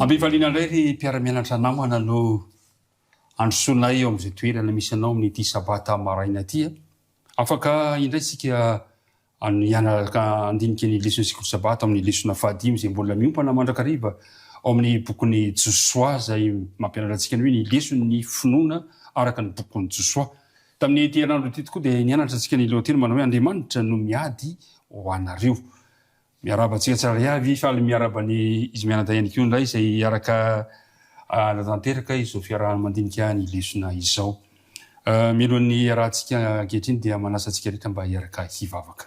Ambivaliana indray ry mpiara-mianatra namana no androsoanay eo amin'izay toerana misy anao amin'ity sabata maraina ty. Afaka indray sika hianaraka andinika ny lesonsika sabata amin'ny lesona fahadimy izay mbola miompana mandrakariva ao amin'ny bokon'ny Josoa izay mampianatra antsika ny hoe ny leson'ny finoana araka ny bokon'ny Josoa. Tamin'ny ity herinandro ity tokoa dia nianatra antsika ny lohateny manao hoe Andriamanitra no miady ho anareo. Miarabantsika tsara avy fa miarabany izy mianadahy ihany koa indray izay araka natanteraka izao fiarahana mandinika ny lesona izao. Mialohan'ny arahantsika ankehitriny dia manasa antsika rehetra mba hiaraka hivavaka.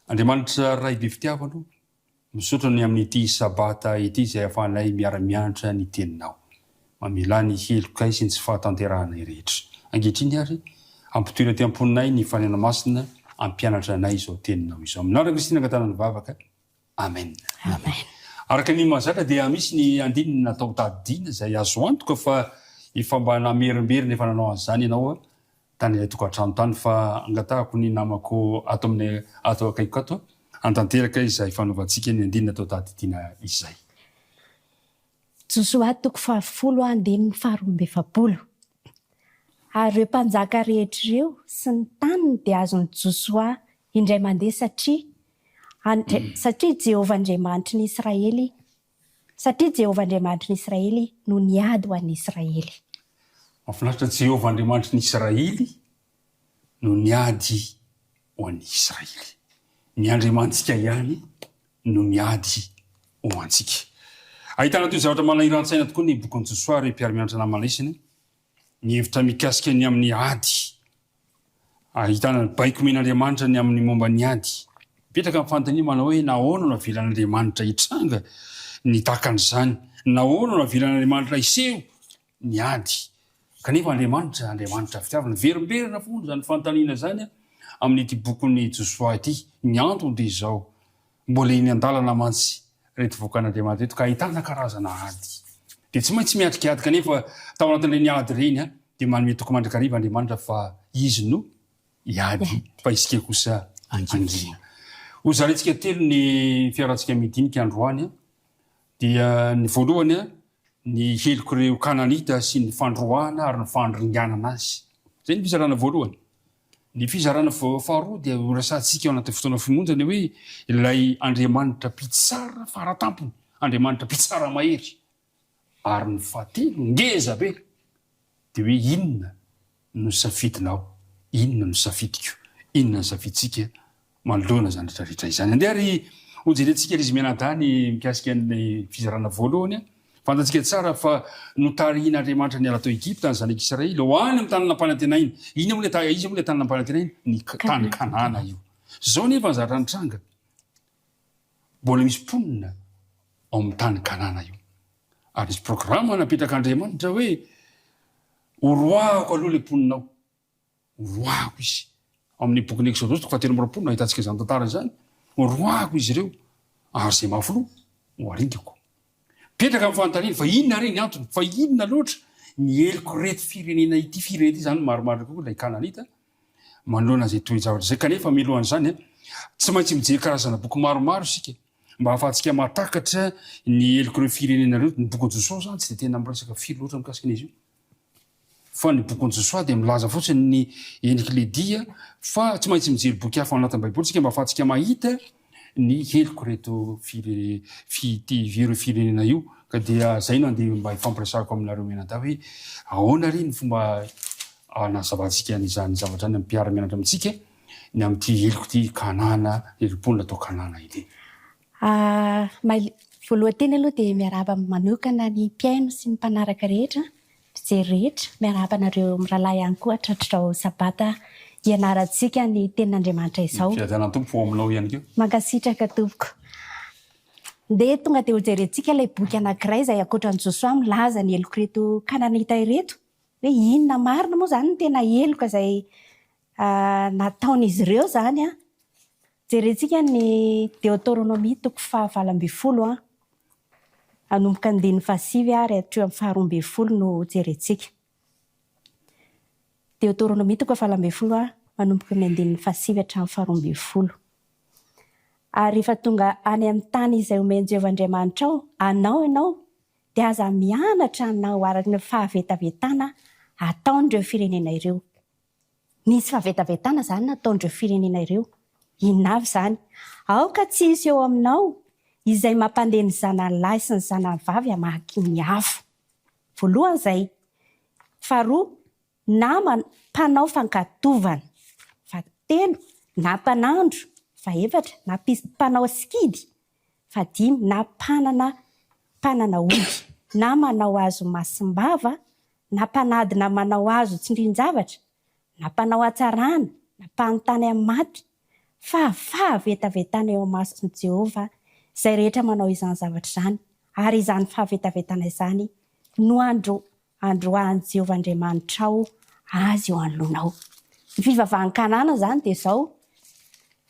Andriamanitra ray be fitiavano, misaotra ny amin'ity sabata ity izay ahafahanay miara-mianatra ny teninao. Mamela ny heloka sy ny tsy fahatanterahana rehetra. Ankehitriny ary ampitoera ty amponinay ny fanena masina ampianatra anay izao teninao izao. Aminaraka Kristina angatana ny vavaka. Amen. Amen. Araka ny mahazatra dia misy ny andininy natao tadidiana izay azo antoka fa efa mba namerimberina efa nanao an'izany ianao tany ilay tokantrano tany fa angatahako ny namako ato amin'ny ato akaiko ato antanteraka izay fanaovantsika ny andininy natao tadidiana izay. Josoa 10:12. Ary ireo mpanjaka rehetra ireo sy ny taniny dia azon'ny Josoa indray mandeha satria Jehovah Andriamanitry ny Israely no niady ho an'ny Israely. Mahafinaritra Jehovah Andriamanitry ny Israely no niady ho an'ny Israely. Ny Andriamantsika ihany no niady ho antsika. Ahitana toy zavatra manahirantsaina tokoa ny bokon'ny Josoa ry mpiara-mianatra namana isiny. Ny hevitra mikasika ny amin'ny ady. Ahitana ny baiko men'Andriamanitra ny amin'ny momba ny ady. Mipetraka amin'ny fanontaniana manao hoe nahoana no avelan'Andriamanitra hitranga ny takan'izany, nahoana no avelan'Andriamanitra hiseho ny ady. Kanefa Andriamanitra fitiavana verimberina foana izany fanontaniana zany amin'ity bokon'ny Josoa ity. Ny antony dia izao, mbola eny an-dalana mantsy reto vokan'Andriamanitra reto ka ahitana karazana ady. Dia tsy maintsy miatrika ady kanefa tao anatin'ireny ady reny dia manome toko mandrakariva Andriamanitra fa izy no iady fa isika kosa angina. Ho zarentsika telo ny fiarantsika midinika androany dia ny voalohany ny heliko ireo Kananita sy ny fandroana ary ny fandringanana azy. Zay ny fizarana voalohany. Ny fizarana faharoa dia horasantsika ao anaty fotoana fimonjana hoe ilay Andriamanitra mpitsara faratampony, Andriamanitra mpitsara mahery. Ary ny fahatelo ngeza be dia hoe inona no safidinao, inona no safidiko, inona no safiditsika manoloana zany rehetrarehetra izany. Andeha ary hojerentsika izy mianadahy mikasika ny fizarana voalohany. Fantatsika tsara fa notarihin'Andriamanitra ny ala tao Egypta ny zanaka Israely ho any amin'ny tany nampanantenainy. Izy moa le tany nampanantenainy ny tany Kanana io. Zao nefa zatra nitranga. Mbola misy mponina ao amin'ny tany Kanana io. Ary misy programa napetrak'Andriamanitra hoe oroahako aloha le mponinao. Oroahako izy. Amin'ny bokin'ny Exodus 7:30 ahitantsika izany tantara izany. Oroahako izy ireo ary izay mafilo ho aringako. Petraka amin'ny fanontaniana fa inona re ny antony, fa inona loatra ny heliko reto firenena ity firenena ity zany maromaro kokoa ilay Kananita manoloana izay toe-javatra izay. Kanefa milohan'izany tsy maintsy mijery karazana boky maromaro isika mba ahafahantsika mahatakatra ny heliko ireo firenena reo. Ny bokon'ny Josoa zany tsy dia tena miresaka firy loatra mikasika an'izy io. Fa ny bokon'ny Josoa dia milaza fotsiny ny endriky le dia fa tsy maintsy mijery boky hafa anatin'ny Baiboly tsika mba ahafahantsika mahita ny heliko reto ireo firenena io. Ka dia zay no andeha mba ifampiresahako aminareo mianadahy hoe ahoana ry ny fomba nazavantsika n'izany zavatra any amin'ny mpiara-mianatra amintsika ny amin'ity heliko ity Kanana, helim-ponina atao Kanana ity. Voalohanteny aloha dia miarahaba manokana ny mpiaino sy ny mpanaraka rehetra, mpijery rehetra, miarahaba anareo mirahalahy ihany koa tratrao sabata ianarantsika ny tenin'Andriamanitra izao. Fiadana tompo aminao ihany koa. Mankasitraka tompoko. Dia tonga dia hojerentsika ilay boky anankiray izay ankoatran'ny Josoa milaza ny heliko reto Kananita ireto. Hoe inona marina moa zany ny tena heloka izay nataon'izy ireo zany. Jerentsika ny Deutéronomie 4:20 anomboka ny 5 ary hatreo amin'ny 12 no jerentsika. Deutéronomie 4:20 manomboka ny 5 hatramin'ny 12. ary rehefa tonga any amin'ny tany izay omeny Jehovahandriamanitra ao ianao dia aza mianatra anao araka ny fahavetavetana ataon'ireo firenena ireo. Nisy fahavetavetana zany nataon'ireo firenena ireo. Inona avy zany? Aoka tsy hisy eo aminao izay mampandeha ny zanalahy sy ny zanavavy hamaky ny afo. Voalohany izay. Faharoa, na mpanao fankatovana. Fahatelo, na mpanandro. Fahaefatra, na mpanao sikidy. Fahadimy, na mpanana ody. Na manao azo masim-bava, na mpanadina manao azo tsindrin-javatra, na mpanao atsarana, na mpanontany amin'ny maty. Fahavetavetana eo mason'i Jehova izay rehetra manao izany zavatra izany. Ary izany fahavetavetana izany no androahan'i Jehovahandriamanitra ao azy eo anoloanao. Ny fivavahan'ny Kanana zany dia izao,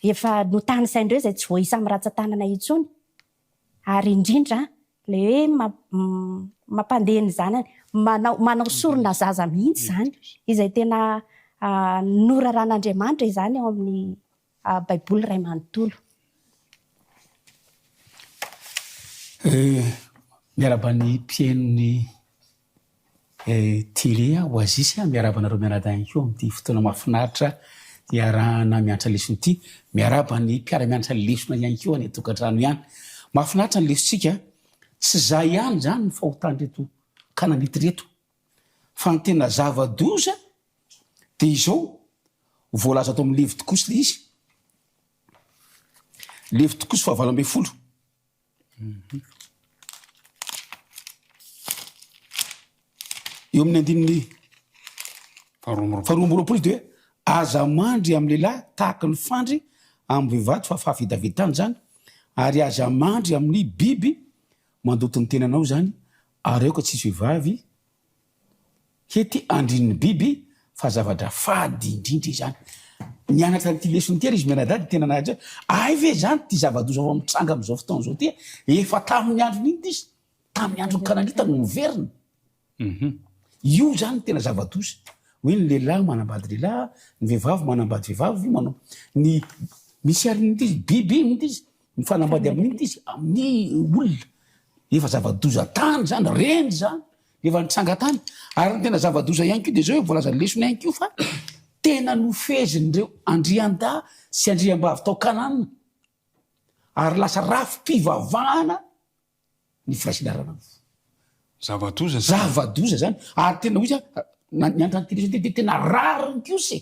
efa no tany saindreo izay tsy voaisa amin'ny ratsan-tanana intsony. Ary indrindra ilay hoe mampandeha ny zanany, manao sorona zaza mihitsy zany, izay tena noraran'Andriamanitra izany ao amin'ny Baiboly iray manontolo. Miarabany mpiainony Tilia Oazisy miarabanareo miarada ihany koa amin'ity fotoana mahafinaritra iarahana mianatra lesona ity. Miarabany mpiara-mianatra lesona ihany koa any atokantrano ihany. Mahafinaritra ny lesontsika, tsy za ihany zany ny fahotany reto Kananita reto, fa ny tena zava-doza dia izao voalaza atao amin'ny Levitikosy ilay izy. Levitikosy 8:20. Eo amin'ny andininy 12 dia hoe aza mandry amin'ny lehilahy tahaka ny fandry amin'ny vehivavy fa fahavetavetana zany, ary aza mandry amin'ny biby mandoto ny tenanao zany, ary eo ka tsisy vehivavy hety andrin'ny biby fa zavatra fady indrindra izany. Nianatra ty lesony ty izy mianadady tena nahaja ve zany ty zava-doza ao mitranga amin'izao fotoana izao ty efa tamin'ny androny iny izy, tamin'ny androny Kananita no miverina. Io zany tena zava-doza hoe ny lehilahy manambady lehilahy, ny vehivavy manambady vehivavy, ny misy arin'ity izy biby iny izy mifanambady amin'iny izy amin'ny olona. Efa zava-doza tany zany, reny zany efa nitranga tany. Ary ny tena zava-doza ihany koa dia zao voalaza lesona ihany koa fa tena nofezin'ireo andrian-da sy andriam-bavy tao Kanana, ary lasa rafi-pivavahana ny firaisinarana. Zava-doza zany. Ary tena hoy nianatra ny dia tena rariny kosa,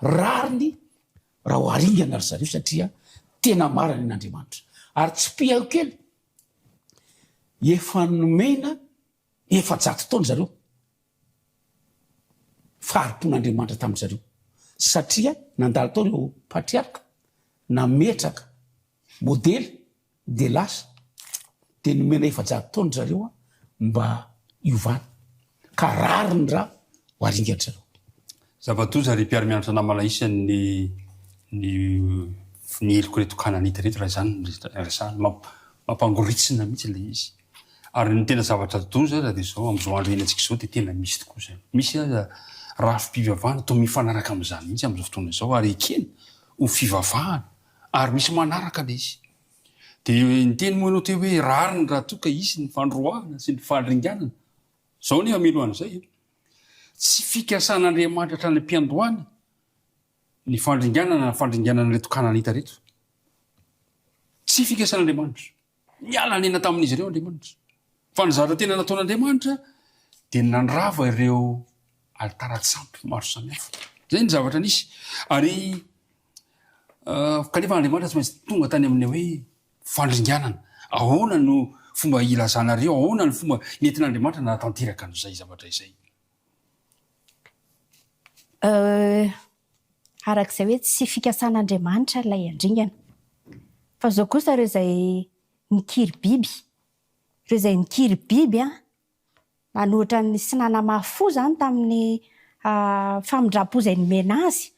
rariny raha ho aringana ry zareo satria tena marany n'Andriamanitra. Ary tsy piao kely, efa nomena 400 taona zareo faharipon'Andriamanitra tamin'ny zareo, satria nandalo tao ireo patriarka nametraka modely dia lasa dia nomena 400 taona zareo mba iovana, ka rariny raha ho aringana zareo. Zava-doza ry mpiara-mianatra namana isan'ny ny eloko reto Kananita reto raha zany resahana, mampangoritsina mihitsy ilay izy. Ary ny tena zavatra doza raha dia izao amin'izao andro eny antsika izao dia tena misy tokoa zany. Misy rafi-pivavahana toa mifanaraka amin'izany mihitsy amin'izao fotoana izao, ary ekena ho fivavahana ary misy manaraka ilay izy. Dia ny teny moa ianao teo hoe rariny raha toa ka isy ny fandroahana sy ny fandringanana. Zao nefa milohan'izay tsy fikasan'Andriamanitra hatrany am-piandohany ny fandringanana na fandringanana reto Kananita reto. Tsy fikasan'Andriamanitra. Miala nena tamin'izy ireo Andriamanitra. Fa ny zavatra tena nataon'Andriamanitra dia nandrava ireo altaran-tsampy maro samihafa. Zay ny zavatra nisy. Ary kanefa Andriamanitra tsy maintsy tonga tany amin'ny hoe fandringanana. Ahoana no fomba ilazanareo, ahoana ny fomba nentin'Andriamanitra na tanteraka an'izay zavatra izay. Arak'izay hoe tsy fikasan'Andriamanitra ilay andringana. Fa zao kosa ireo izay mikiry biby. Ireo izay mikiry biby manohitra ny sy nanamafo zany tamin'ny famindram-po izay nomena azy.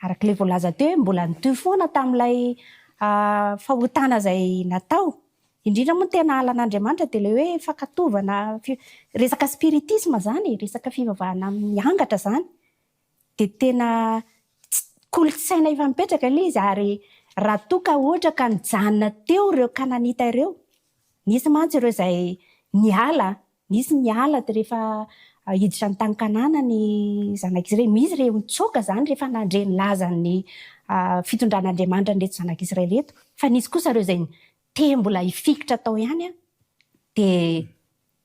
Arak'ilay voalaza teo hoe mbola nitoy foana tamin'ilay fahotana izay natao. Indrindra moa tena alan'Andriamanitra dia ilay hoe fankatovana, resaka spiritisma zany, resaka fivavahana miangatra zany. Dia tena kolontsaina efa mipetraka ilay izy, ary raha toka ohatra ka nijanona teo ireo kananita ireo, nisy mantsy ireo izay niala, nisy niala dia rehefa hiditra ny tany Kanana ny zanak'Israely, misy ireo nitsoaka zany rehefa nandre ny lazan'ny fitondran'Andriamanitra nreto zanak'Israely reto, fa nisy kosa ireo izay te mbola hifikitra tao ihany dia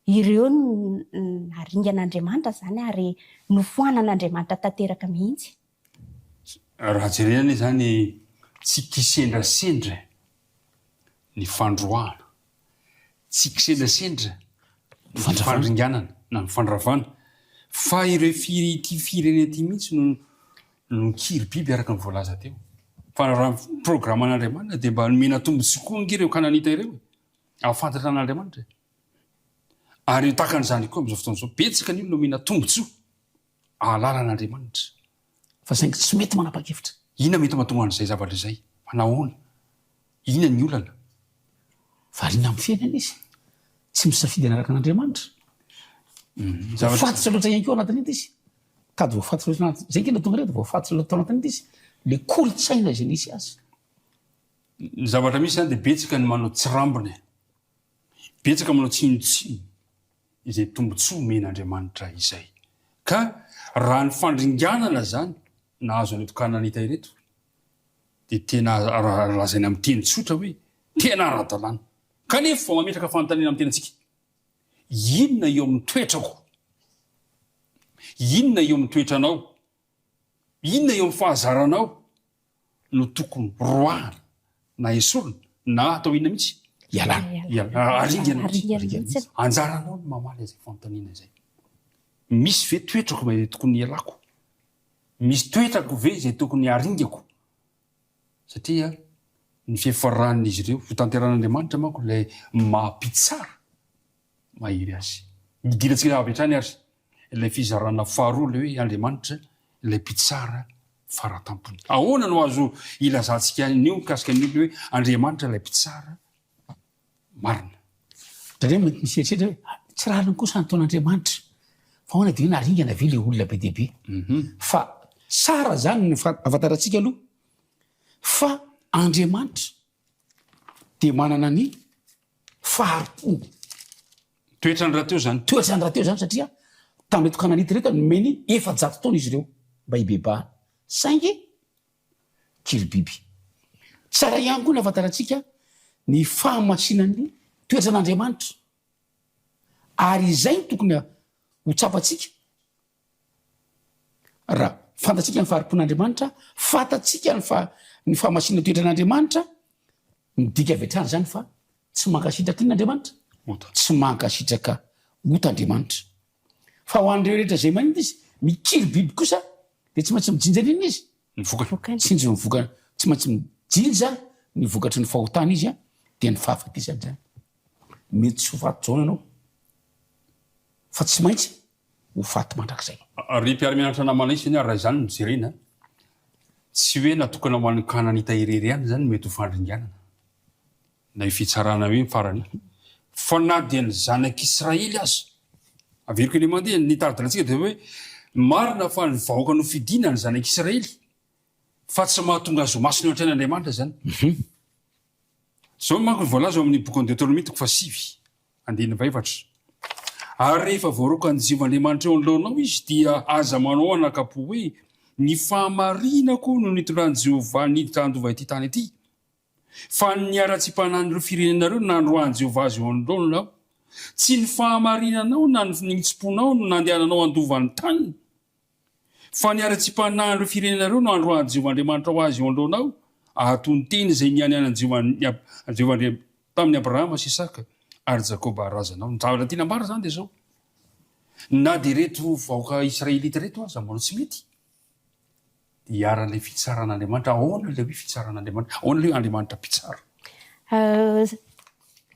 ireo naringan'Andriamanitra zany ary nofoanan'Andriamanitra tanteraka mihitsy. Raha jerena zany tsy kisendrasendra ny fandroahana, tsy kisendrasendra ny fandringanana na ny fandravana, fa ireo firenena ty mihitsy no kiry biby araka ny voalaza teo. Fa raha programan'Andriamanitra dia mba nomena tombontsoa koa ireo kananita ireo ahafantatra an'Andriamanitra. Ary takan'izany koa amin'izao fotoan'izao betsaka ny olona nomena tombontsoa ahalalàn'Andriamanitra. Fa saingy tsy mety manapa-kevitra. Inona mety mahatonga an'izay zavatra izay? Fa nahoana? Inona ny olana? Variana amin'ny fiainana izy. Tsy misafidy anaraka an'Andriamanitra. Voafatitra loatra ihany koa anatin'ity izy. Ka dia voafatitra loatra zay kena tonga reto voafatitra loatra tao anatin'ity izy. Le kolotsaina izay nisy azy. Ny zavatra misy zany dia betsaka ny manao tsirambina, betsaka manao tsinotsino izay tombontsoa men'Andriamanitra izay. Ka raha ny fandringanana zany nahazo an'reto kananita ireto dia tena lazaina amin'ny teny tsotra hoe tena ara-dalàna. Kanefa vao mametraka fanontaniana amin'ny tenantsika, inona eo amin'ny toetrako? Inona eo amin'ny toetranao? Inona eo amin'ny fahazaranao no tokony roahana na esorina na atao inona mihitsy? Aringana mihitsy. Anjaranao no mamaly izay fanontaniana izay. Misy ve toetrako ve tokony ialako? Misy toetrako ve izay tokony aringako? Satria ny fiafaran'izy ireo fitanteran'Andriamanitra manko ilay mampitsara mahery azy. Midirantsika avy hatrany ary ilay fizarana faharoa ilay hoe Andriamanitra ilay mpitsara faratampony. Ahoana no azo ilazantsika nio mikasika ny hoe Andriamanitra ilay mpitsara marina? Zareo mety miseritseritra hoe tsy rariny kosa nataon'Andriamanitra. Fa ahoana dia hoe naringana ve ilay olona be dia be? Fa tsara zany ny ahafantarantsika aloha fa Andriamanitra dia manana ny faharo-po. Toetrany raha teo zany. Toetrany raha teo zany satria tamin'reto kananita reto nomeny 400 taona izy ireo mba hibebahana. Saingy kiry biby. Tsara ihany koa ny ahafantarantsika ny fahamasinan'ny toetran'Andriamanitra. Ary izay no tokony ho tsapatsika. Raha fantatsika ny faharo-pon'Andriamanitra, fantatsika ny fahamasinana toetran'Andriamanitra, midika avy hatrany zany fa tsy mankasitraka in'Andriamanitra. Tsy mankasitraka ot'Andriamanitra. Fa ho an'ireo rehetra izay manindry izy mikiry biby kosa dia tsy maintsy mijinja inona izy? Ny vokany. Tsy maintsy mijinja ny vokatry ny fahotana izy dia ny fahafatesany zany. Mety tsy ho faty zao ianao fa tsy maintsy ho faty mandrakizay. Ry mpiara-mianatra namana isany raha izany no jerena, tsy hoe natokana ho an'ny kananita irery ihany zany mety ho fandringanana na ifitsarana hoe farany. Fa na dia ny zanak'Israely azy averiko ilay mandeha ny taridalantsika dia hoe marina fa ny vahoaka no fidiana ny zanak'Israely fa tsy mahatonga azy ho masina eo an-train'Andriamanitra zany. Zao manko ny voalaza amin'ny boky ny Deutéronomie 5:4. Ary rehefa voaroka ny jiovan'Andriamanitra eo anoloanao izy dia aza manao anakapo hoe ny fahamarinako no nitondran'i Jehovah niditra handova ity tany ity. Fa ny ara-tsim-panan'ireo firenenareo nandroan'i Jehovah azy eo anoloanao. Tsy ny fahamarinanao na ny nitsimponao no nandehananao andovan'ny tany. Fa ny ara-tsim-panan'ireo firenenareo no androan'i Jehovah Andriamanitra ho azy eo anoloanao. Ahatony teny izay nianyanan'i Jehovah tamin'ny Abrahama sy Isaka ary Jakoba arazanao. Ny zavatra tiana mara zany dia zao. Na dia reto vahoaka Israelita reto aza manao tsy mety. Dia aran'ilay fitsaran'Andriamanitra. Ahoana ilay hoe fitsaran'Andriamanitra? Ahoana ilay Andriamanitra mpitsara?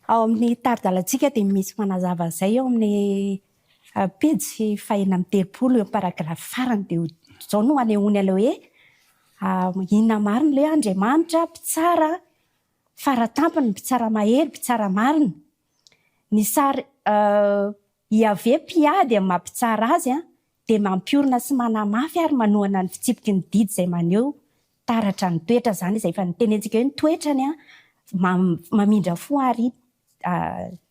Ao amin'ny taridalantsika dia misy manazava izay ao amin'ny pejy 430 eo paragrafy farany dia zao no anehoany ilay hoe inona marina ilay Andriamanitra mpitsara faratampony, mpitsara mahery, mpitsara marina. Ny sary Iave mpiady amin'ny mampitsara azy dia mampiorina sy manamafy ary manohana ny fitsipiky ny didy izay maneho taratra ny toetra zany izay efa nitenentsika hoe ny toetrany a mamindra fo ary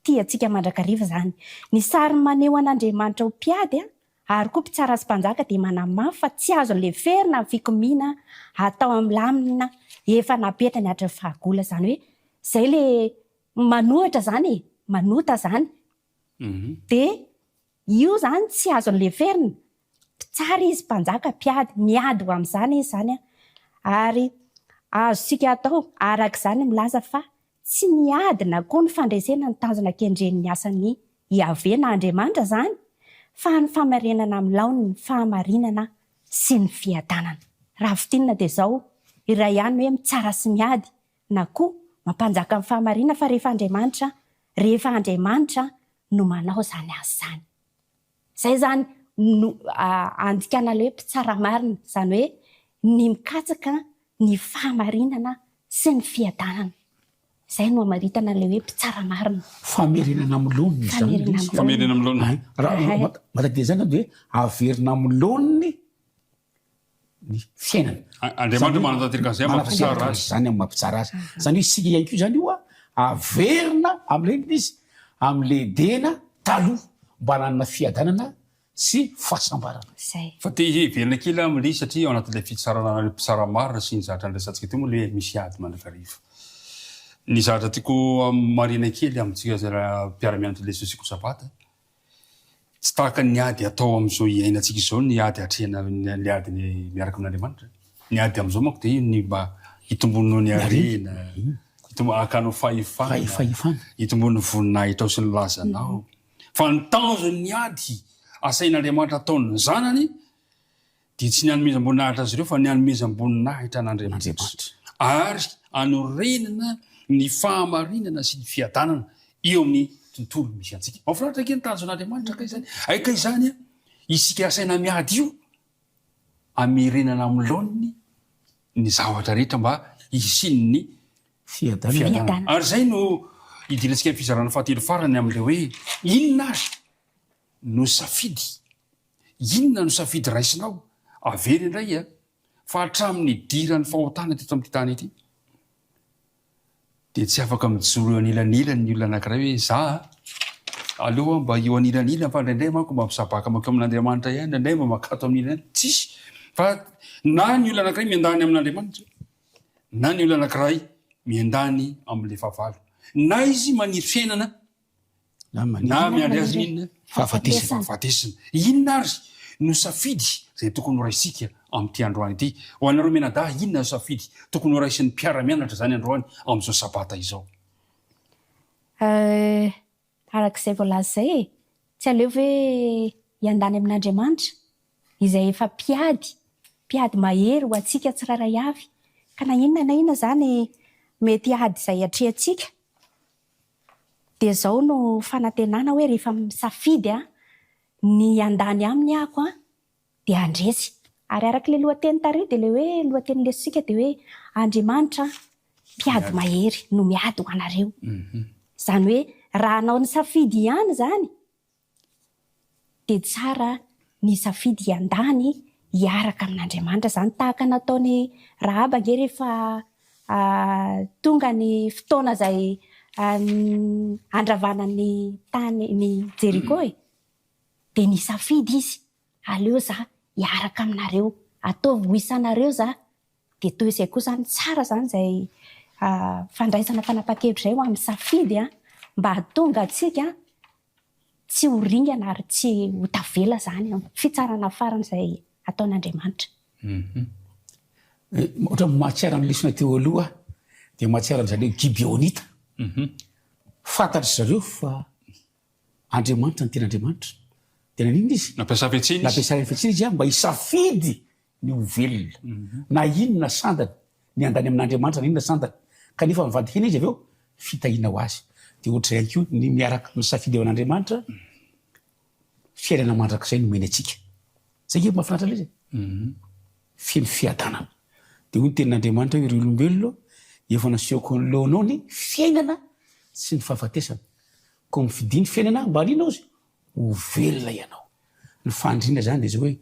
tia atsika mandrakariva zany. Ny sary maneho an'Andriamanitra ho mpiady ary koa mpitsara sy mpanjaka dia manamafy fa tsy azo an'le ferina ny fikomiana atao amin'ny lamina efa napetra ny atra fahagola zany hoe zay le manohitra zany manota zany dia io zany tsy azo an'le ferina mpitsara izy mpanjaka mpiady miady ho amin'izany izy zany ary azosika atao arak'izany milaza fa tsy miady na koa ny fandresena ny tanjona kendren'ny asany hiavena Andriamanitra zany fa ny famarinana amin'ny laony ny fahamarinana sy ny fiadanana. Raha vitinina dia izao iray ihany hoe mitsara sy miady na koa mampanjaka amin'ny fahamarinana fa rehefa Andriamanitra no manao zany azy zany. Zay zany no andikana le hoe mpitsara marina zany hoe ny mikatsaka ny fahamarinana sy ny fiadanana. Zay no amaritana le hoe mpitsara marina. Famerenana amin'ny laoniny zany. Famerenana amin'ny laoniny. Raha matadia zany hoe averina amin'ny laoniny ny fiainana. Andriamanitra manantanteraka an'izay mampitsara azy. Zany amin'ny mampitsara azy. Zany hoe sika ihany koa zany io averina amin'ireny izy amin'le dena taloha mba nanana fiadanana sy fahasambarana. Fa te hiverina kely amin'ilay satria ao anatin'ilay fitsarana mpitsara marina sy ny zavatra andrasantsika teo moa le misy ady mandrakariva. Ny zavatra tiako marina kely amintsika mpiara-mianatra Jesosy ko sabata tsy tahaka ny ady atao amin'izao iainantsika izao ny ady hatrehana ny ady miaraka amin'Andriamanitra. Ny ady amin'izao manko dia ny mba hitombonao ny harena, hakanao fahefana, hitombon'ny voninahitra ao sy ny lazanao. Fa ny tanjony ny ady asain'Andriamanitra ataon'ny zanany dia tsy ny hanomezam-boninahitra azy ireo fa ny hanomezam-boninahitra an'Andriamanitra ary anorenana ny fahamarinana sy ny fiadanana eo amin'ny tontolo misy antsika. Mahafinaritra kely ny tanjon'Andriamanitra kay zany. Aika izany isika asaina miady io amerenana amin'ny laoniny ny zavatra rehetra mba hisin'ny ny fiadanana. Ary zay no idirantsika ny fizarana fahatelo farany amin'ilay hoe inona ary no safidy, inona no safidy raisinao avery indray fa hatramin'ny diran'ny fahotana teto amin'ity tany ity dia tsy afaka mijoro eo anilanilany ny olona anankiray hoe za aleoa mba eo anilanilany fa indraindray manko mba misabaka mako amin'Andriamanitra ihany, indraindray mba makato amin'ilany tsisy. Fa na ny olona anankiray miandany amin'Andriamanitra na ny olona anankiray miandany amin'ilay fahavalo na izy maniry fiainana na miandry azy inona fahafatesana. Inona ary no safidy zay tokony ho raisika amin'ity androany ity. Ho anareo menada inona no safidy tokony ho raisin'ny mpiara-mianatra zany androany amin'izao sabata izao. Arak'izay voalaza zay tsy aleo hoe hiandany amin'Andriamanitra izay efa mpiady mahery ho atsika tsiraray avy ka na inona zany mety ady izay atrehantsika dia zao no fanantenana hoe rehefa misafidy ny andany aminy ahako dia andresy. Ary arak'ilay lohateny tary dia le hoe lohateny lesika dia hoe Andriamanitra mpiady mahery no miady ho anareo. Zany hoe raha anao ny safidy ihany zany dia tsara ny safidy iandany hiaraka amin'Andriamanitra zany tahaka nataony Rahaba nge rehefa tonga ny fotoana izay andravana ny tany ny Jeriko dia ny safidy izy aleo za hiaraka aminareo ataovy ho isanareo za dia toy izay koa zany tsara zany izay fandraisana fanapa-kevitra izay ho amin'ny safidy mba hatonga atsika tsy ho ringana ary tsy ho tavela zany fitsarana farany izay ataon'Andriamanitra. Ohatra mahatsiara ny lesona teo aloha dia mahatsiara n'zareo Gibeonita. Fantatry zareo fa Andriamanitra ny tena Andriamanitra. Tena nina izy nampiasa fiatsiny izy mba hisafidy ny ovelona na inona sandana ny andany amin'Andriamanitra na inona sandana kanefa mivadikina izy aveo fitahina ho azy. Dia ohatra ihany koa ny miaraka misafidy eo an'Andriamanitra fiainana mandrakizay no meny atsika. Zay ke mahafinaritra ilay izy feno fiadanana. Dia hoy ny tenin'Andriamanitra hoe ry olombelona efa nasiako ny laonao ny fiainana sy ny fahafatesana ko mifidiny fiainana mba liana izy ho velona ianao. Ny fandrina zany dia zay hoe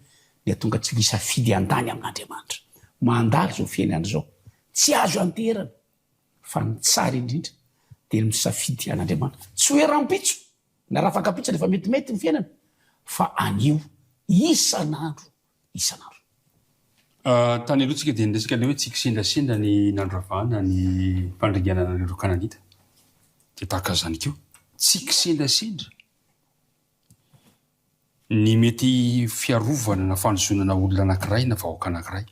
ny atonga tsy hisafidy andany amin'Andriamanitra mandalo zao fiainana zao tsy azo anterana fa ny tsara indrindra dia misafidy an'Andriamanitra tsy hoe rampitso na raha fakapitso rehefa metimety ny fiainana fa anio isan'andro tany aloha tsika dia niresaka le hoe tsy kisendrasendra ny nandravahana ny mpandringanana ireo kananita dia tahaka zany keo tsy kisendrasendra ny mety fiarovana na fanozonana olona anankiray na vahoaka anankiray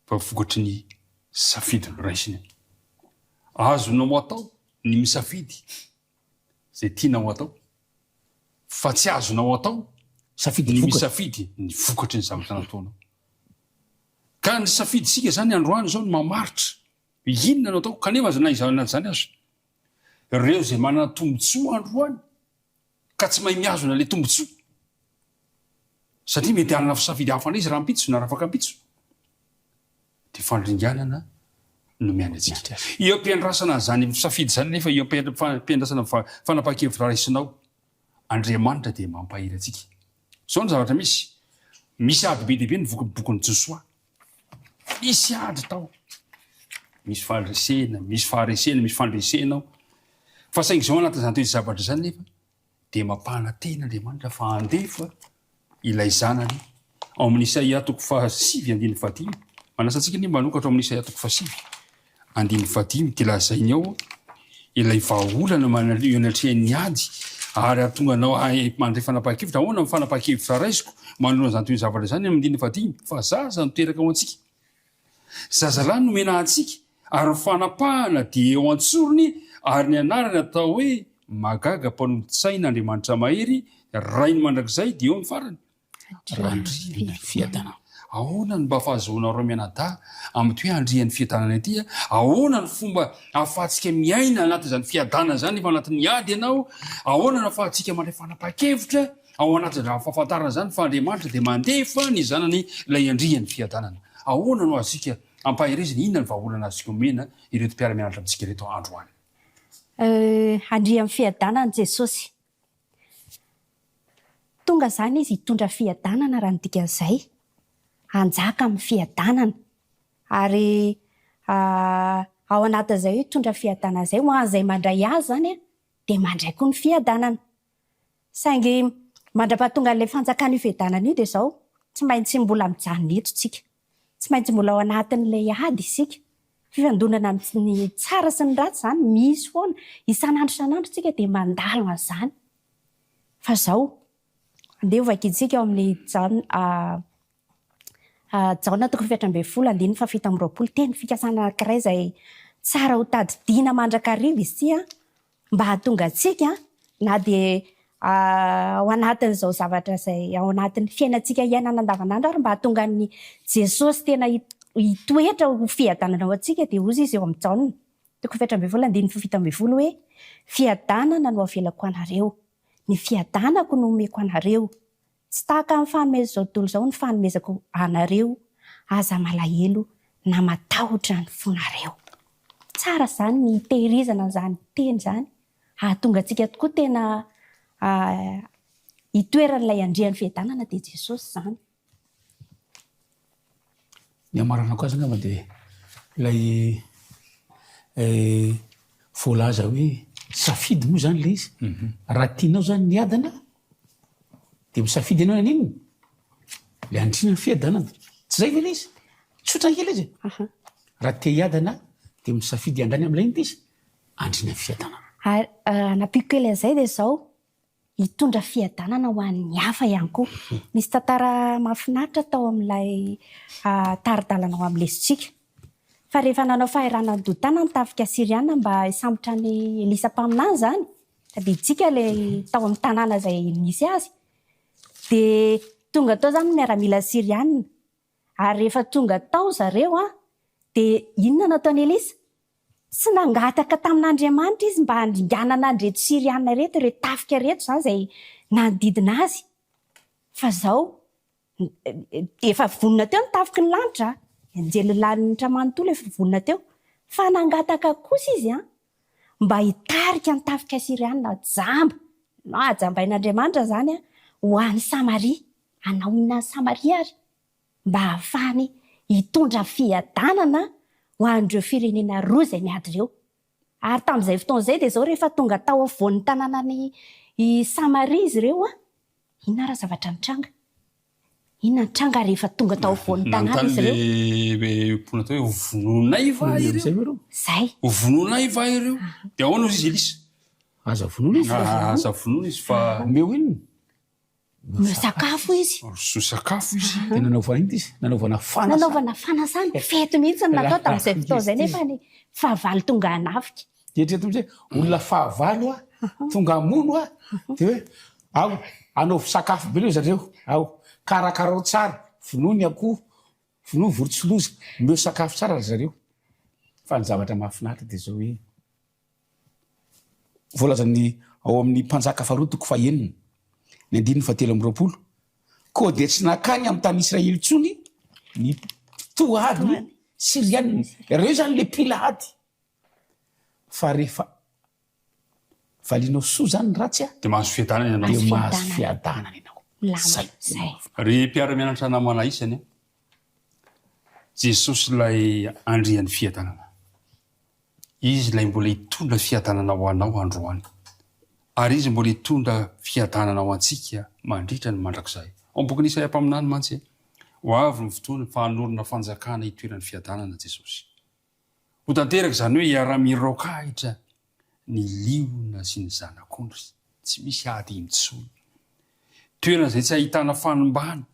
fa vokatry ny safidy no raisiny azonao atao ny misafidy zay tianao atao fa tsy azonao atao ny misafidy ny vokatry ny zavatra nataonao ka ny safidy sika zany androany zao ny mamaritra inona no atao kanefa aza naizana zany azo ireo zay manana tombotsoa androany ka tsy mahay miazona le tombotsoa satria mety anana fisafidy hafana izy rahampitso na rafakampitso de fandringanana no miany atsika iampiandrasana zany fisafidy zany nefa iampiandrasana fanapaha-kevitra raisinao Andriamanitra dia mampahiry atsika zao ny zavatra misy ady be dehibe ny bokon'ny Josoa misy ady tao misy fandresena misy faharesena misy fandresenao fa saingy zao anaty zany toezy zavatra zany nefa dia mampahana tena Andriamanitra fa andefa ilay zanany ao amin'ny Isaia 5:5 manasantsika ny manokatra ao amin'ny Isaia 5:5 dia lazainy ao ilay vahaolana manatrehan'ny ady ary atonga anao mandray fanapaha-kevitra ahoana amin'ny fanapaha-kevitra raisiko manoloana zany toy zavatra zany amin'ny 5 fa zaza noteraka ao antsika zazalahy nomena antsika ary fanapahana dia eo antsorony ary ny anarany atao hoe magaga mpanolotsain'Andriamanitra mahery rainy mandrakizay dia eo ny farany randriana fiadanana ahoana ny mba fahazoana reo mianada amin'ny hoe andrian'ny fiadanana itya ahoana ny fomba ahafahantsika miaina anaty zany fiadana zany efa anatin'ny ady ianao ahoana ny ahafahantsika mandray fanapaha-kevitra ao anaty fahafantarana zany fa Andriamanitra dia mandefa ny zanany ilay andrian'ny fiadanana ahoana no azika ampaherezina inona ny vahaolana azika omena ireto mpiara-mianatra amintsika ireto androany andrian'ny fiadanana Jesosy tonga zany izy hitondra fiadanana raha ny dikan'izay anjaka amin'ny fiadanana ary ao anatin'izay hitondra fiadanana zay ho an'izay mandray azy zany dia mandray koa ny fiadanana saingy mandra-pahatonga n'ilay fanjakan'io fiadanana io dia zao tsy maintsy mbola mijanona eto tsika tsy maintsy mbola ao anatin'ilay ady isika fifandonana ny tsara sy ny ratsy zany misy foana isan'andro tsika dia mandalo an'izany fa zao andeha ovakitsika ao amin'ny Jaona 7:20 teny fikasana anankiray izay tsara ho tadidiana mandrakariva izy ity mba hahatonga atsika na dia ao anatin'izao zavatra izay ao anatin'ny fiainantsika iainana andavanandro ary mba hahatonga ny Jesosy tena hitoetra ho fiadanana ao antsika dia ozy izy eo amin'ny Jaona 7:20 hoe fiadanana no avelako anareo ny fiadanako no omeko anareo tsy tahaka amin'ny fanomeza zao tontolo zao ny fanomezako anareo aza malahelo na matahotra ny fonareo tsara zany ny tehirizana zany teny zany hahatonga atsika tokoa tena hitoeran'ilay andrian'ny fiadanana dia Jesosy zany ny amarana koa azy angamba dia ilay voalaza hoe safidy moa zany le izy raha tianao zany ny adana dia misafidy ianao an'inona le andriana ny fiadanana tsy zay ve le izy tsotra kely izy raha te hiadana dia misafidy andrany amin'ilay inty izy andriana ny fiadanana napiko kely an'izay dia zao hitondra fiadanana ho an'ny hafa ihany koa misy tantara mahafinaritra tao amin'ilay taridalana ao amin'ny lesitsika fa rehefa nanao fahirana ny dotana ny tafika Siriana mba hisambotra ny Elisa mpaminany zany dia itsika le tao amin'ny tanàna izay nisy azy dia tonga tao zany miaramila Siriana ary rehefa tonga tao zareo dia inona nataony Elisa tsy nangataka tamin'Andriamanitra izy mba handringanana an'ireto Siriana reto reto tafika reto zany izay nanodidina azy fa zao efa vonona teo ny tafiky ny lanitra anjelolanitra manontolo efa vonona teo fa nangataka kosa izy mba hitarika ny tafika Siriana jamba no ajambain'Andriamanitra zany ho an'ny Samaria hanao mihinany Samaria ary mba hahafahany hitondra fiadanana ho an'ireo firenena roa izay miady ireo. Ary tamin'izay fotoana izay dia izao rehefa tonga tao avoan'ny tanàna ny Samaria izy ireo a, inona raha zavatra nitranga? Inona nitranga rehefa tonga tao avoan'ny tanàna izy ireo? Mpona atao hoe hovononay va ireo? Zay. Hovononay va ireo? Dia ahoana izy Elisa? Aza vonoana izy. Aza vonoana izy fa meo inona? Sakafo izy. So sakafo izy. Dia nanaovana inona izy? Nanaovana fanasana. Nanaovana fanasana. Fety mihitsy no natao tamin'izay fotoana izay nefa ny fahavalo tonga hanafika. Eritrereto amin'izay olona fahavalo a tonga hamono a dia hoe ao anaovy sakafo be leo zareo, ao karakarao tsara, vonoa ny akoho, vonoa vorotsiloza, meo sakafo tsara zareo. Fa ny zavatra mahafinaritra dia zao hoe voalazany ao amin'ny mpanjaka faharoa toko fahaenina ny 9:20 koa dia tsy nakany amin'ny tany Israely intsony ny mpitoady Siriana. Ireo zany le mpilady. Fa rehefa valianao soa zany ny ratsy a dia mahazo fiadanana ianao. dia mahazo fiadanana ianao. Zay. Ry mpiara-mianatra namana isany Jesosy ilay andrian'ny fiadanana. Izy ilay mbola hitondra fiadanana ho anao androany. Ary izy mbola hitondra fiadanana ho antsika mandritra ny mandrakizay. Ao amin'ny boky Isaia mpaminany mantsy ho avy ny fotoana fahanorona fanjakana hitoerany fiadanana Jesosy. Ho tanteraka izany hoe hiara-miroakahitra ny liona sy ny zanak'ondry, tsy misy ady intsony. Toerana izay tsy ahitana fanimbana,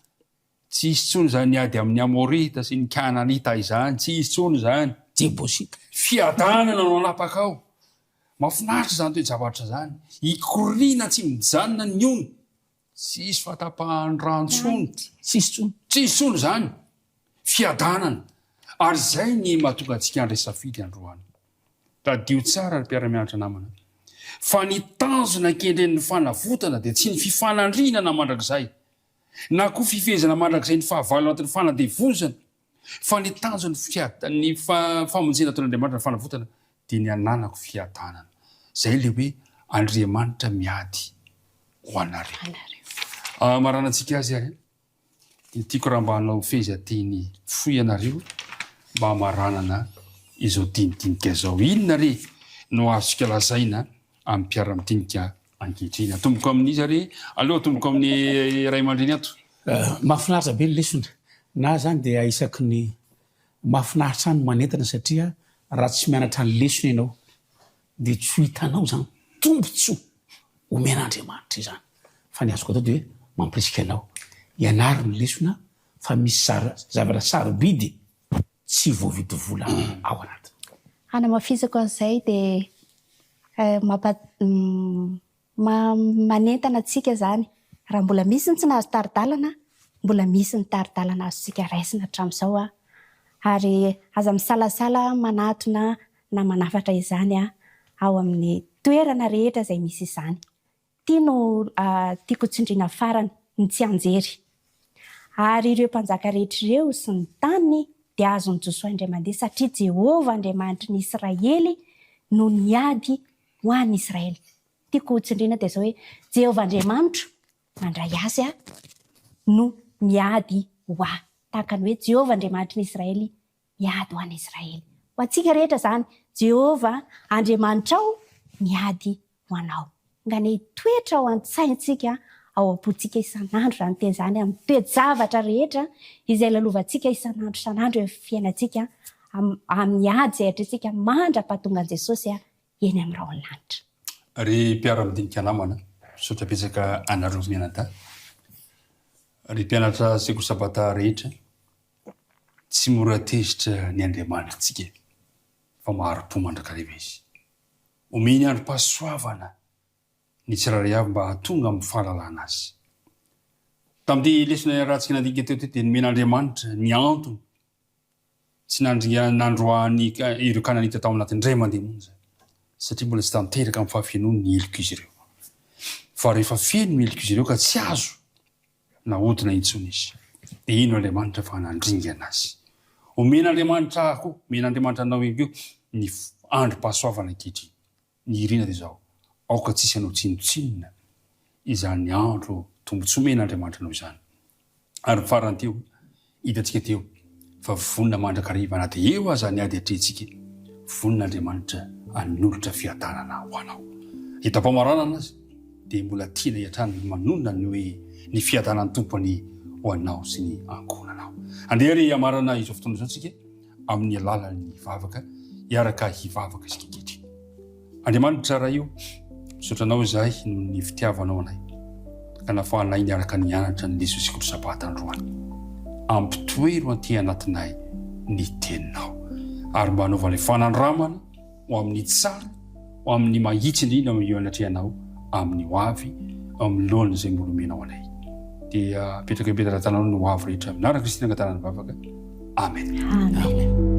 tsy hisy tsony izany ady amin'ny Amorita sy ny Kananita izany, tsy hisy tsony izany. Jebosita. Fiadanana no anapaka ao. Mahafinaritra izany toe-javatra izany. Ikoriana tsy mijanona ny ono. Tsy hisy fahatapahan-drantsony. Tsy hisy tsony. Tsy hisy tsony izany. Fiadanana. Ary izay ny mahatonga antsika handray safidy androany. Tadio tsara ny mpiara-mianatra namana. Fa ny tanjona kendren'ny fanavotana dia tsy ny fifanandrinana mandrakizay, na koa fifezana mandrakizay ny fahavalo anatin'ny fanadevozana, fa ny tanjony ny famonjena ataon'Andriamanitra ny fanavotana dia ny ananako fiadanana. Izay le hoe Andriamanitra miady ho anareo. Maranantsika azy ary dia tiako raha mba hanao fehezanteny foy ianareo mba hamaranana izao dinidinika izao. Inona re no azontsika lazaina amin'ny mpiara-mitinika ankehitriny? Atomboko amin'izy ary aleo atomboko amin'ny ray aman-dreny ato. Mahafinaritra be ny lesona. Na zany dia isaky ny mahafinaritra ny manentana satria raha tsy mianatra ny lesona ianao dia tsy ho hitanao zany tombontsoa omen'Andriamanitra izany. Fa ny azoko atao dia hoe mampirisika anao ianary ny lesona fa misy zavatra sarobidy tsy voavidy vola ao anatiny. Hanamafisako an'izay dia manentana antsika zany. Raha mbola misy ny tsy nahazo taridalana, mbola misy ny taridalana azontsika raisina hatramin'izao a. Ary aza misalasala manatona na manafatra izany ao amin'ny toerana rehetra izay misy izany. Tiako tsindriana farany ny tsy anjery. Ary ireo mpanjaka rehetra ireo sy ny tany dia azony Josoa indray mandeha satria Jehovah Andriamanitry ny Israely no niady ho an'ny Israely. Tiako tsindriana dia izao hoe Jehovah Andriamanitra mandray azy no miady ho ahy. Tahaka ny hoe Jehovah Andriamanitry ny Israely miady ho an'ny Israely. Ho antsika rehetra izany Jehovah Andriamanitra ao miady ho anao. Ngany toetra ao an-tsaintsika ao am-pontsika isan'andro izany teny izany amin'ny toe-javatra rehetra izay lalovantsika isan'andro eo fiainantsika amin'ny ady izay hatrintsika mandra-pahatongan'i Jesosy eny amin'ny raho ny lanitra. Ry mpiara-midinika namana, misaotra betsaka anareo mianadahy. Ry mpianatra sekoly sabata rehetra, tsy mora tezitra ny Andriamanitra antsika fa maharo-po mandrakariva izy. Omeny androm-pahasoavana ny tsirairay avy mba hatonga amin'ny fahalalana azy. Tamin'ity lesona rahantsika nandinika teo dia nomen'Andriamanitra ny antony tsy nandroany ireo Kananita tao anatin'ny iray mandeha monja, satria mbola tsy tanteraka amin'ny fahafianoany ny heliko izy ireo. Fa rehefa feno ny heliko izy ireo ka tsy azo nahodina intsony izy, dia ino Andriamanitra fa nandringana azy. Omen'Andriamanitra aho, omen'Andriamanitra anao eo ny androm-pahasoavana ankehitriny. Ny irina dia izao, aoka tsisy anao tsinotsinona izany andro tombontsoa omen'Andriamanitra anao izany. Ary farany teo hitantsika teo fa vonina mandrakariva anaty eo aza ny ady atrentsika vonin'Andriamanitra anolotra fiadanana ho anao. Hitam-pamarana anazy dia mbola tiana hiatrany manonona ny hoe ny fiadanan'ny tompony ho anao sy ny ankonanao. Andeha ry amarana izao fotoana izao tsika amin'ny alalan'ny vavaka hiaraka hivavaka isika ankehitriny. Andriamanitra raha io misotranao izahay no ny fitiavanao anay ka nafahanay niaraka nianatra ny lesosy kotrosabata androany. Ampitoero anty anatinay ny teninao ary mba hanaova ilay fanandramana ho amin'ny tsara ho amin'ny mahitsy indrindra amin'io anatrehanao amin'ny ho avy amin'ny lohana izay molomenao anay. Dia petraka tananao ny ho avy rehetra minaraka Kristina angatanany vavaka. Amen. Amen.